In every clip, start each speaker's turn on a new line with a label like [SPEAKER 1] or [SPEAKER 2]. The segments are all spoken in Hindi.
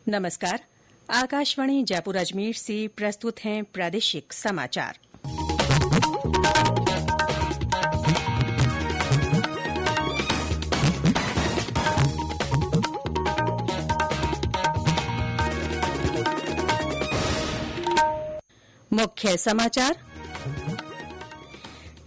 [SPEAKER 1] नमस्कार। आकाशवाणी जयपुर अजमेर से प्रस्तुत हैं प्रादेशिक समाचार। मुख्य समाचार।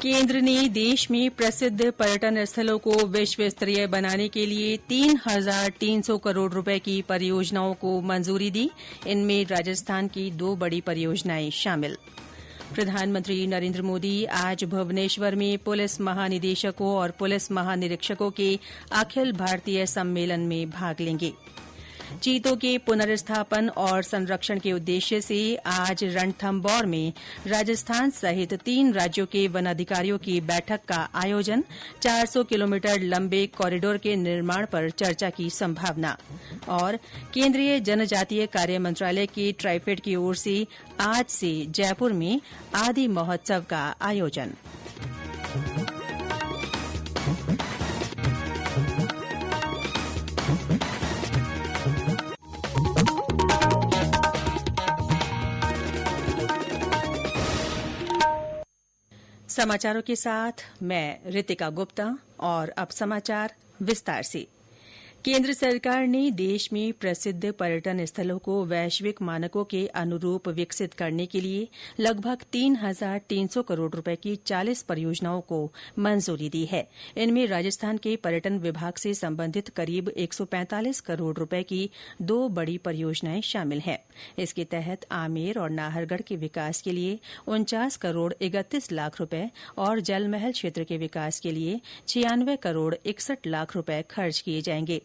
[SPEAKER 1] केंद्र ने देश में प्रसिद्ध पर्यटन स्थलों को विश्व स्तरीय बनाने के लिए 3,300 करोड़ रुपए की परियोजनाओं को मंजूरी दी। इनमें राजस्थान की 2 बड़ी परियोजनाएं शामिल। प्रधानमंत्री नरेंद्र मोदी आज भुवनेश्वर में पुलिस महानिदेशकों और पुलिस महानिरीक्षकों के अखिल भारतीय सम्मेलन में भाग लेंगे। चीतों के पुनर्स्थापन और संरक्षण के उद्देश्य से आज रणथंभौर में राजस्थान सहित 3 राज्यों के वन अधिकारियों की बैठक का आयोजन। 400 किलोमीटर लंबे कॉरिडोर के निर्माण पर चर्चा की संभावना। और केंद्रीय जनजातीय कार्य मंत्रालय के ट्राइफेड की ओर से आज से जयपुर में आदि महोत्सव का आयोजन। समाचारों के साथ मैं रितिका गुप्ता। और अब समाचार विस्तार से। केंद्र सरकार ने देश में प्रसिद्ध पर्यटन स्थलों को वैश्विक मानकों के अनुरूप विकसित करने के लिए लगभग 3,300 करोड़ रुपए की 40 परियोजनाओं को मंजूरी दी है। इनमें राजस्थान के पर्यटन विभाग से संबंधित करीब 145 करोड़ रुपए की 2 बड़ी परियोजनाएं शामिल हैं। इसके तहत आमेर और नाहरगढ़ के विकास के लिए 49 करोड़ 31 लाख रुपए और जलमहल क्षेत्र के विकास के लिए 96 करोड़ 61 लाख रुपए खर्च किए जाएंगे।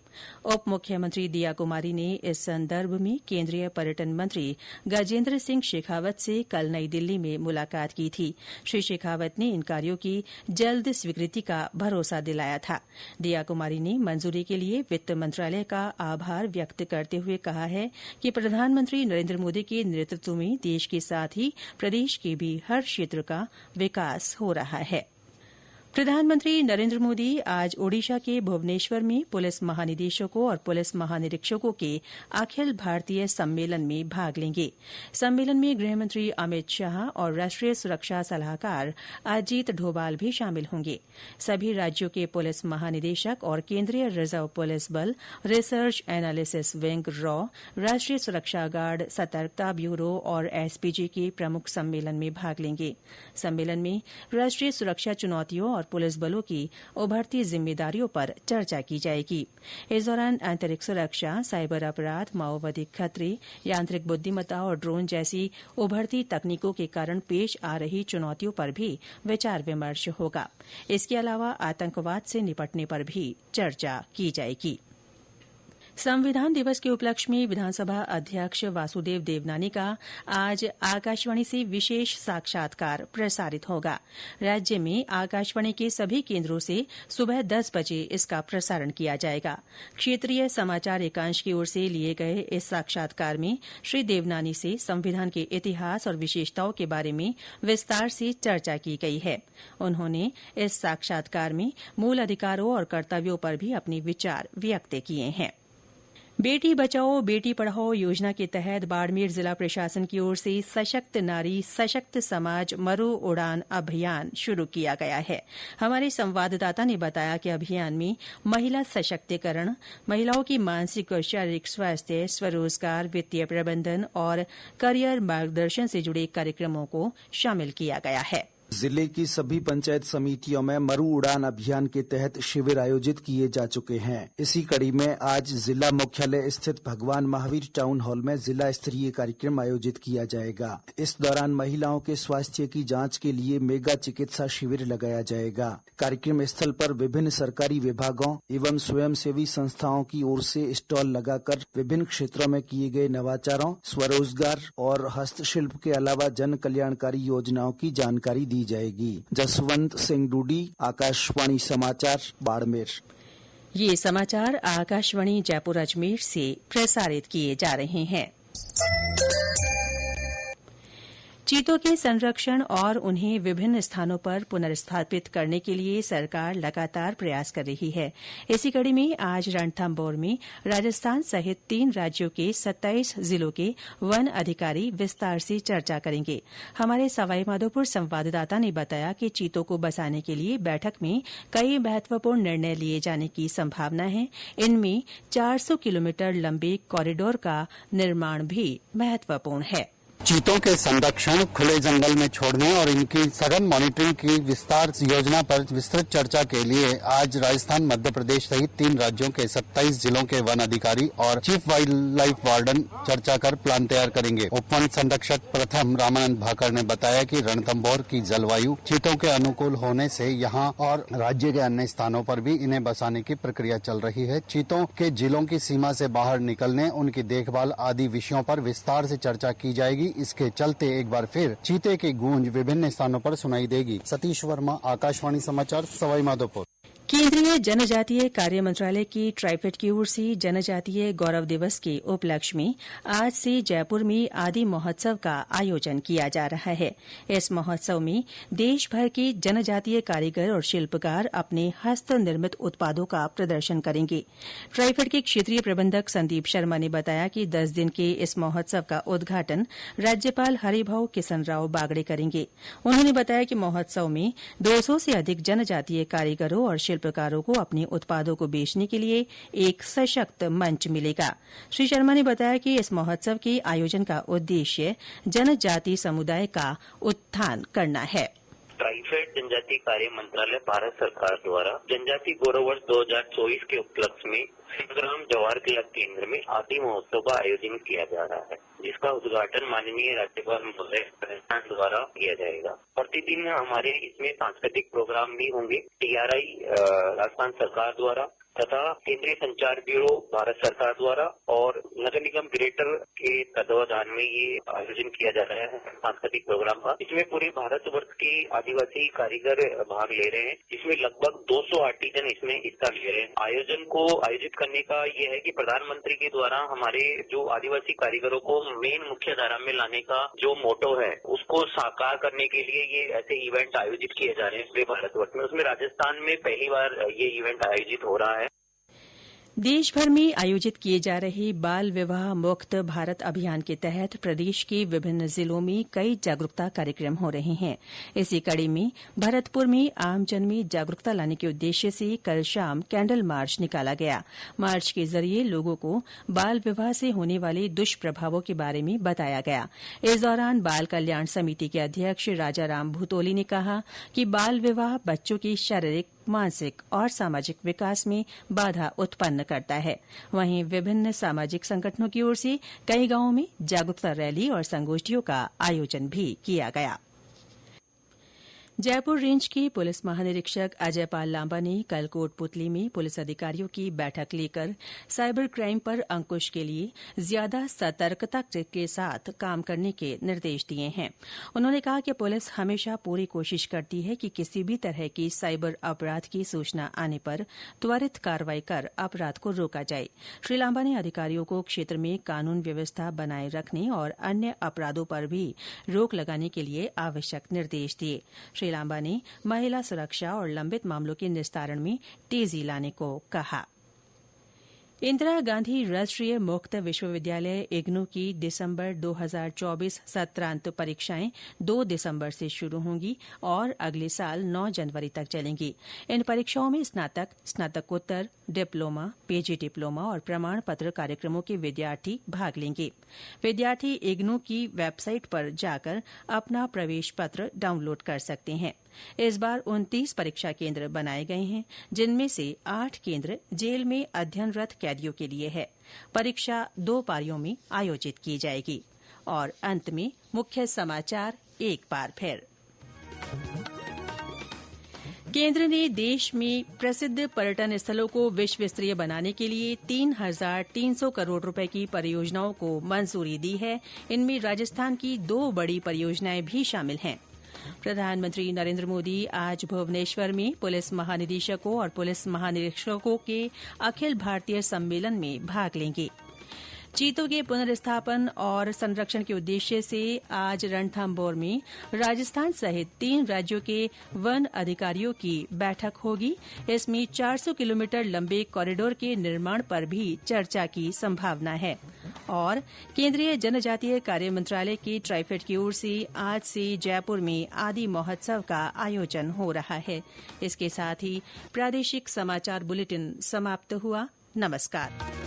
[SPEAKER 1] उप मुख्यमंत्री दिया कुमारी ने इस संदर्भ में केंद्रीय पर्यटन मंत्री गजेंद्र सिंह शेखावत से कल नई दिल्ली में मुलाकात की थी। श्री शेखावत ने इन कार्यों की जल्द स्वीकृति का भरोसा दिलाया था। दिया कुमारी ने मंजूरी के लिए वित्त मंत्रालय का आभार व्यक्त करते हुए कहा है कि प्रधानमंत्री नरेंद्र मोदी के नेतृत्व में देश के साथ ही प्रदेश के भी हर क्षेत्र का विकास हो रहा है। प्रधानमंत्री नरेंद्र मोदी आज ओडिशा के भुवनेश्वर में पुलिस महानिदेशकों और पुलिस महानिरीक्षकों के अखिल भारतीय सम्मेलन में भाग लेंगे। सम्मेलन में गृहमंत्री अमित शाह और राष्ट्रीय सुरक्षा सलाहकार अजीत डोभाल भी शामिल होंगे। सभी राज्यों के पुलिस महानिदेशक और केंद्रीय रिजर्व पुलिस बल, रिसर्च एनालिसिस विंग रॉ, राष्ट्रीय सुरक्षा गार्ड, सतर्कता ब्यूरो और एसपीजी के प्रमुख सम्मेलन में भाग लेंगे। सम्मेलन में राष्ट्रीय सुरक्षा चुनौतियों और पुलिस बलों की उभरती जिम्मेदारियों पर चर्चा की जाएगी। इस दौरान आंतरिक सुरक्षा, साइबर अपराध, माओवादी खतरे, यांत्रिक बुद्धिमत्ता और ड्रोन जैसी उभरती तकनीकों के कारण पेश आ रही चुनौतियों पर भी विचार विमर्श होगा। इसके अलावा आतंकवाद से निपटने पर भी चर्चा की जाएगी। संविधान दिवस के उपलक्ष्य में विधानसभा अध्यक्ष वासुदेव देवनानी का आज आकाशवाणी से विशेष साक्षात्कार प्रसारित होगा। राज्य में आकाशवाणी के सभी केंद्रों से सुबह 10 बजे इसका प्रसारण किया जाएगा। क्षेत्रीय समाचार एकांश की ओर से लिए गए इस साक्षात्कार में श्री देवनानी से संविधान के इतिहास और विशेषताओं के बारे में विस्तार से चर्चा की गई है। उन्होंने इस साक्षात्कार में मूल अधिकारों और कर्तव्यों पर भी अपने विचार व्यक्त किए हैं। बेटी बचाओ बेटी पढ़ाओ योजना के तहत बाड़मेर जिला प्रशासन की ओर से सशक्त नारी सशक्त समाज मरु उड़ान अभियान शुरू किया गया है। हमारे संवाददाता ने बताया कि अभियान में महिला सशक्तिकरण, महिलाओं की मानसिक और शारीरिक स्वास्थ्य, स्वरोजगार, वित्तीय प्रबंधन और करियर मार्गदर्शन से जुड़े कार्यक्रमों को शामिल किया गया है।
[SPEAKER 2] जिले की सभी पंचायत समितियों में मरु उड़ान अभियान के तहत शिविर आयोजित किए जा चुके हैं। इसी कड़ी में आज जिला मुख्यालय स्थित भगवान महावीर टाउन हॉल में जिला स्तरीय कार्यक्रम आयोजित किया जाएगा। इस दौरान महिलाओं के स्वास्थ्य की जांच के लिए मेगा चिकित्सा शिविर लगाया जाएगा। कार्यक्रम स्थल पर विभिन्न सरकारी विभागों एवं स्वयंसेवी संस्थाओं की ओर से स्टॉल लगाकर विभिन्न क्षेत्रों में किए गए नवाचारों, स्वरोजगार और हस्तशिल्प के अलावा जन कल्याणकारी योजनाओं की जानकारी दी जाएगी। जसवंत सिंह डूडी, आकाशवाणी समाचार, बाड़मेर।
[SPEAKER 1] ये समाचार आकाशवाणी जयपुर अजमेर से प्रसारित किए जा रहे हैं। चीतों के संरक्षण और उन्हें विभिन्न स्थानों पर पुनर्स्थापित करने के लिए सरकार लगातार प्रयास कर रही है। इसी कड़ी में आज रणथंभौर में राजस्थान सहित 3 राज्यों के 27 जिलों के वन अधिकारी विस्तार से चर्चा करेंगे। हमारे सवाईमाधोपुर संवाददाता ने बताया कि चीतों को बचाने के लिए बैठक में कई महत्वपूर्ण निर्णय लिए जाने की संभावना है। इनमें 400 किलोमीटर लंबे कॉरिडोर का निर्माण भी महत्वपूर्ण है।
[SPEAKER 3] चीतों के संरक्षण, खुले जंगल में छोड़ने और इनकी सघन मॉनिटरिंग की विस्तार योजना पर विस्तृत चर्चा के लिए आज राजस्थान, मध्य प्रदेश सहित 3 राज्यों के 27 जिलों के वन अधिकारी और चीफ वाइल्ड लाइफ वार्डन चर्चा कर प्लान तैयार करेंगे। उप वन संरक्षक प्रथम रामानंद भाकर ने बताया कि रणथंभौर की जलवायु चीतों के अनुकूल होने से यहाँ और राज्य के अन्य स्थानों पर भी इन्हें बसाने की प्रक्रिया चल रही है। चीतों के जिलों की सीमा से बाहर निकलने, उनकी देखभाल आदि विषयों पर विस्तार से चर्चा की जाएगी। इसके चलते एक बार फिर चीते की गूंज विभिन्न स्थानों पर सुनाई देगी। सतीश वर्मा, आकाशवाणी समाचार, सवाईमाधोपुर।
[SPEAKER 1] केंद्रीय जनजातीय कार्य मंत्रालय की ट्राइफेड की ओर से जनजातीय गौरव दिवस के उपलक्ष्य में आज से जयपुर में आदि महोत्सव का आयोजन किया जा रहा है। इस महोत्सव में देश भर के जनजातीय कारीगर और शिल्पकार अपने हस्त निर्मित उत्पादों का प्रदर्शन करेंगे। ट्राइफेड के क्षेत्रीय प्रबंधक संदीप शर्मा ने बताया कि 10 दिन के इस महोत्सव का उद्घाटन राज्यपाल हरिभाऊ किशन राव बागड़े करेंगे। उन्होंने बताया कि महोत्सव में 200 से अधिक जनजातीय कारीगरों और शिल्पकारों को अपने उत्पादों को बेचने के लिए एक सशक्त मंच मिलेगा। श्री शर्मा ने बताया कि इस महोत्सव के आयोजन का उद्देश्य जनजाति समुदाय का उत्थान करना है।
[SPEAKER 4] ट्राइफेड जनजातीय कार्य मंत्रालय भारत सरकार द्वारा जनजातीय गौरव वर्ष 2024 के उपलक्ष्य में सिद्धराम जवाहर क्लब केंद्र में आदि महोत्सव का आयोजन किया जा रहा है, जिसका उद्घाटन माननीय राज्यपाल महोदय द्वारा किया जाएगा। प्रतिदिन हमारे इसमें सांस्कृतिक प्रोग्राम भी होंगे। TRI राजस्थान सरकार द्वारा तथा केंद्रीय संचार ब्यूरो भारत सरकार द्वारा और नगर निगम ग्रेटर के तत्वाधान में ये आयोजन किया जा रहा है सांस्कृतिक प्रोग्राम का। इसमें पूरे भारतवर्ष के आदिवासी कारीगर भाग ले रहे हैं, जिसमें लगभग 200 आर्टिजन इसमें हिस्सा ले रहे हैं। आयोजन को आयोजित करने का ये है कि प्रधानमंत्री के द्वारा हमारे जो आदिवासी कारीगरों को मेन मुख्य धारा में लाने का जो मोटो है, उसको साकार करने के लिए ये ऐसे इवेंट आयोजित किए जा रहे हैं पूरे भारतवर्ष में। उसमें राजस्थान में पहली बार ये इवेंट आयोजित हो रहा है।
[SPEAKER 1] देश भर में आयोजित किए जा रहे बाल विवाह मुक्त भारत अभियान के तहत प्रदेश के विभिन्न जिलों में कई जागरूकता कार्यक्रम हो रहे हैं। इसी कड़ी में भरतपुर में आमजन में जागरूकता लाने के उद्देश्य से कल शाम कैंडल मार्च निकाला गया। मार्च के जरिए लोगों को बाल विवाह से होने वाले दुष्प्रभावों के बारे में बताया गया। इस दौरान बाल कल्याण समिति के अध्यक्ष राजाराम भूतोली ने कहा कि बाल विवाह बच्चों की शारीरिक, मानसिक और सामाजिक विकास में बाधा उत्पन्न करता है। वहीं विभिन्न सामाजिक संगठनों की ओर से कई गांवों में जागरूकता रैली और संगोष्ठियों का आयोजन भी किया गया। जयपुर रेंज के पुलिस महानिरीक्षक अजय पाल लांबा ने कल कोटपुतली में पुलिस अधिकारियों की बैठक लेकर साइबर क्राइम पर अंकुश के लिए ज्यादा सतर्कता के साथ काम करने के निर्देश दिए हैं। उन्होंने कहा कि पुलिस हमेशा पूरी कोशिश करती है कि किसी भी तरह की साइबर अपराध की सूचना आने पर त्वरित कार्रवाई कर अपराध को रोका जाए। श्री लांबा ने अधिकारियों को क्षेत्र में कानून व्यवस्था बनाए रखने और अन्य अपराधों पर भी रोक लगाने के लिए आवश्यक निर्देश दिए। श्री लांबा ने महिला सुरक्षा और लंबित मामलों के निस्तारण में तेजी लाने को कहा। इंदिरा गांधी राष्ट्रीय मुक्त विश्वविद्यालय इग्नू की दिसंबर 2024 सत्रांत परीक्षाएं 2 दिसंबर से शुरू होंगी और अगले साल 9 जनवरी तक चलेंगी। इन परीक्षाओं में स्नातक, स्नातकोत्तर, डिप्लोमा, पीजी डिप्लोमा और प्रमाण पत्र कार्यक्रमों के विद्यार्थी भाग लेंगे। विद्यार्थी इग्नू की वेबसाइट पर जाकर अपना प्रवेश पत्र डाउनलोड कर सकते हैं। इस बार 29 परीक्षा केंद्र बनाए गए हैं, जिनमें से 8 केंद्र जेल में अध्ययनरत कैदियों के लिए है। परीक्षा 2 पारियों में आयोजित की जाएगी। और अंत में मुख्य समाचार एक बार फिर। केंद्र ने देश में प्रसिद्ध पर्यटन स्थलों को विश्व स्तरीय बनाने के लिए 3,300 करोड़ रुपए की परियोजनाओं को मंजूरी दी है। इनमें राजस्थान की 2 बड़ी परियोजनाएं भी शामिल हैं। प्रधानमंत्री नरेंद्र मोदी आज भुवनेश्वर में पुलिस महानिदेशकों और पुलिस महानिरीक्षकों के अखिल भारतीय सम्मेलन में भाग लेंगे। चीतों के पुनर्स्थापन और संरक्षण के उद्देश्य से आज रणथंभौर में राजस्थान सहित 3 राज्यों के वन अधिकारियों की बैठक होगी। इसमें 400 किलोमीटर लंबे कॉरिडोर के निर्माण पर भी चर्चा की संभावना है। और केंद्रीय जनजातीय कार्य मंत्रालय की ट्राइफेड की ओर से आज से जयपुर में आदि महोत्सव का आयोजन हो रहा है। इसके साथ ही प्रादेशिक समाचार बुलेटिन समाप्त हुआ। नमस्कार।